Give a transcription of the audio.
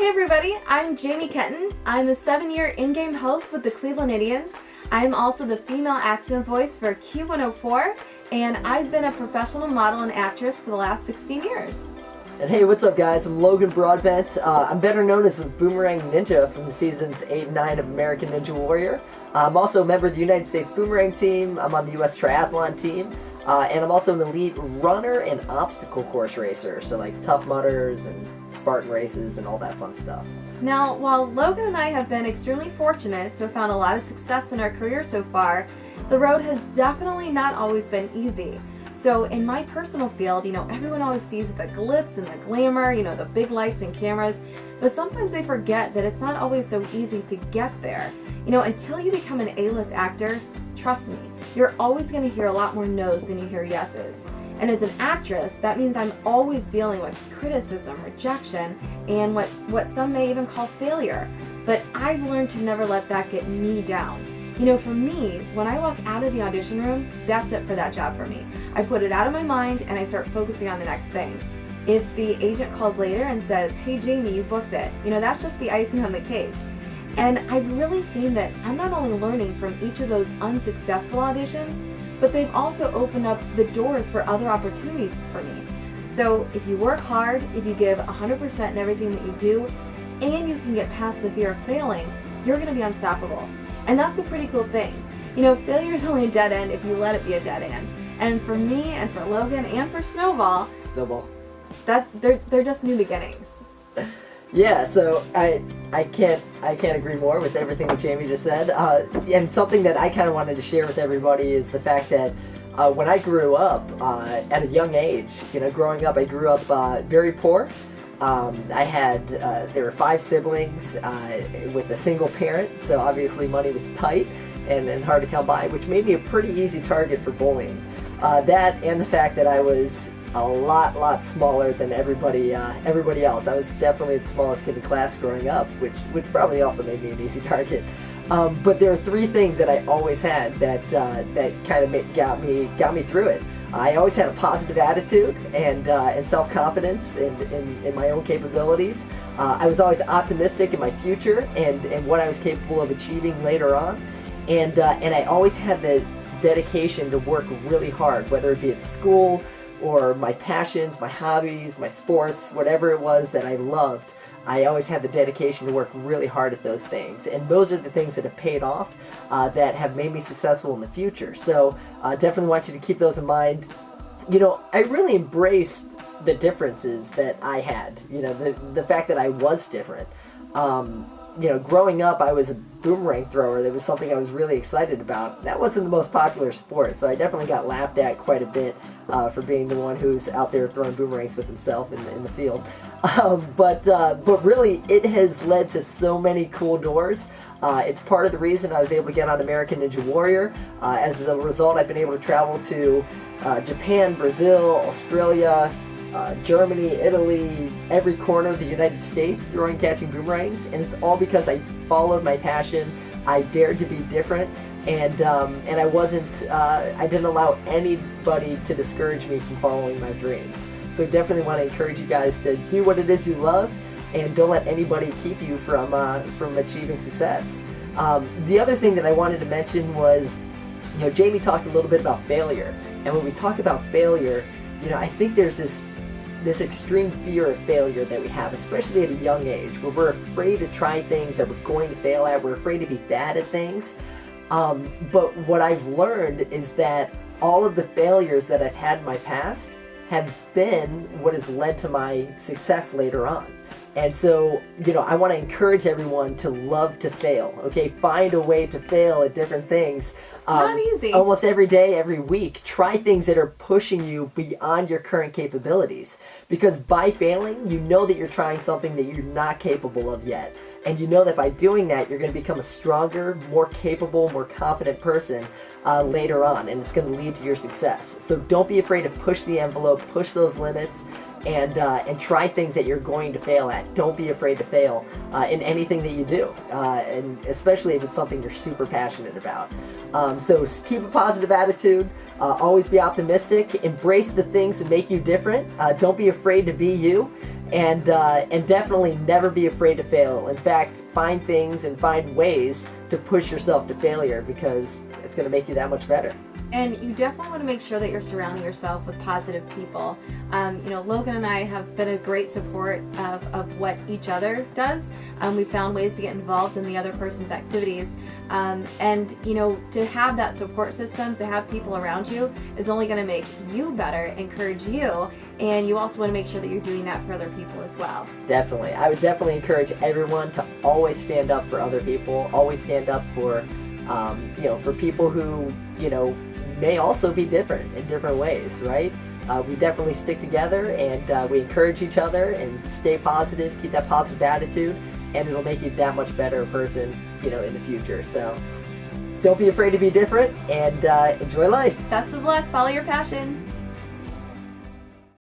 Hey everybody, I'm Jamie Kenton. I'm a 7-year in-game host with the Cleveland Indians. I'm also the female accent voice for Q104, and I've been a professional model and actress for the last 16 years. And hey, what's up guys? I'm Logan Broadbent. I'm better known as the Boomerang Ninja from the seasons 8 and 9 of American Ninja Warrior. I'm also a member of the United States Boomerang team. I'm on the US Triathlon team. And I'm also an elite runner and obstacle course racer. So like Tough Mudders and Spartan races and all that fun stuff. Now, while Logan and I have been extremely fortunate to have found a lot of success in our career so far, the road has definitely not always been easy. So in my personal field, everyone always sees the glitz and the glamour, the big lights and cameras, but sometimes they forget that it's not always so easy to get there. Until you become an A-list actor, trust me, you're always going to hear a lot more no's than you hear yeses. And as an actress, that means I'm always dealing with criticism, rejection, and what some may even call failure. But I've learned to never let that get me down. For me, when I walk out of the audition room, that's it for that job for me. I put it out of my mind and I start focusing on the next thing. If the agent calls later and says, "Hey Jamie, you booked it," that's just the icing on the cake. And I've really seen that I'm not only learning from each of those unsuccessful auditions, but they've also opened up the doors for other opportunities for me. So if you work hard, if you give 100% in everything that you do, and you can get past the fear of failing, you're going to be unstoppable. And that's a pretty cool thing. Failure is only a dead end if you let it be a dead end. And for me and for Logan and for Snowball, that they're just new beginnings. Yeah, so I can't agree more with everything that Jamie just said. And something that I kind of wanted to share with everybody is the fact that when I grew up at a young age, growing up, I grew up very poor. There were 5 siblings with a single parent, so obviously money was tight and hard to come by, which made me a pretty easy target for bullying. That and the fact that I was a lot smaller than everybody else. I was definitely the smallest kid in class growing up, which probably also made me an easy target. But there are 3 things that I always had that kind of got me through it. I always had a positive attitude and self-confidence in my own capabilities. I was always optimistic in my future and what I was capable of achieving later on. And I always had the dedication to work really hard, whether it be at school or my passions, my hobbies, my sports, whatever it was that I loved. I always had the dedication to work really hard at those things, and those are the things that have paid off, that have made me successful in the future. So definitely want you to keep those in mind. I really embraced the differences that I had, the fact that I was different. Growing up, I was a boomerang thrower. That was something I was really excited about. That wasn't the most popular sport, so I definitely got laughed at quite a bit for being the one who's out there throwing boomerangs with himself in the field. But really, it has led to so many cool doors. It's part of the reason I was able to get on American Ninja Warrior. As a result, I've been able to travel to Japan, Brazil, Australia, Germany, Italy, every corner of the United States throwing and catching boomerangs, and it's all because I followed my passion. I dared to be different, and I didn't allow anybody to discourage me from following my dreams. So definitely want to encourage you guys to do what it is you love, and don't let anybody keep you from achieving success. The other thing that I wanted to mention was, Jamie talked a little bit about failure, and when we talk about failure, I think there's this extreme fear of failure that we have, especially at a young age, where we're afraid to try things that we're going to fail at. We're afraid to be bad at things. But what I've learned is that all of the failures that I've had in my past have been what has led to my success later on. And so, I want to encourage everyone to love to fail, okay? Find a way to fail at different things. Not easy. Almost every day, every week. Try things that are pushing you beyond your current capabilities. Because by failing, you know that you're trying something that you're not capable of yet. And you know that by doing that, you're going to become a stronger, more capable, more confident person later on. And it's going to lead to your success. So don't be afraid to push the envelope, push those limits, and try things that you're going to fail at. Don't be afraid to fail in anything that you do, and especially if it's something you're super passionate about. So keep a positive attitude, always be optimistic, embrace the things that make you different, don't be afraid to be you, and definitely never be afraid to fail. In fact, find things and find ways to push yourself to failure, because it's going to make you that much better. And you definitely want to make sure that you're surrounding yourself with positive people. Logan and I have been a great support of what each other does. We found ways to get involved in the other person's activities. To have that support system, to have people around you, is only going to make you better, encourage you, and you also want to make sure that you're doing that for other people as well. Definitely. I would definitely encourage everyone to always stand up for other people, always stand up for, for people who, may also be different in different ways, right? We definitely stick together, and we encourage each other, and stay positive, keep that positive attitude, and it'll make you that much better a person, in the future. So don't be afraid to be different, and enjoy life. Best of luck, follow your passion.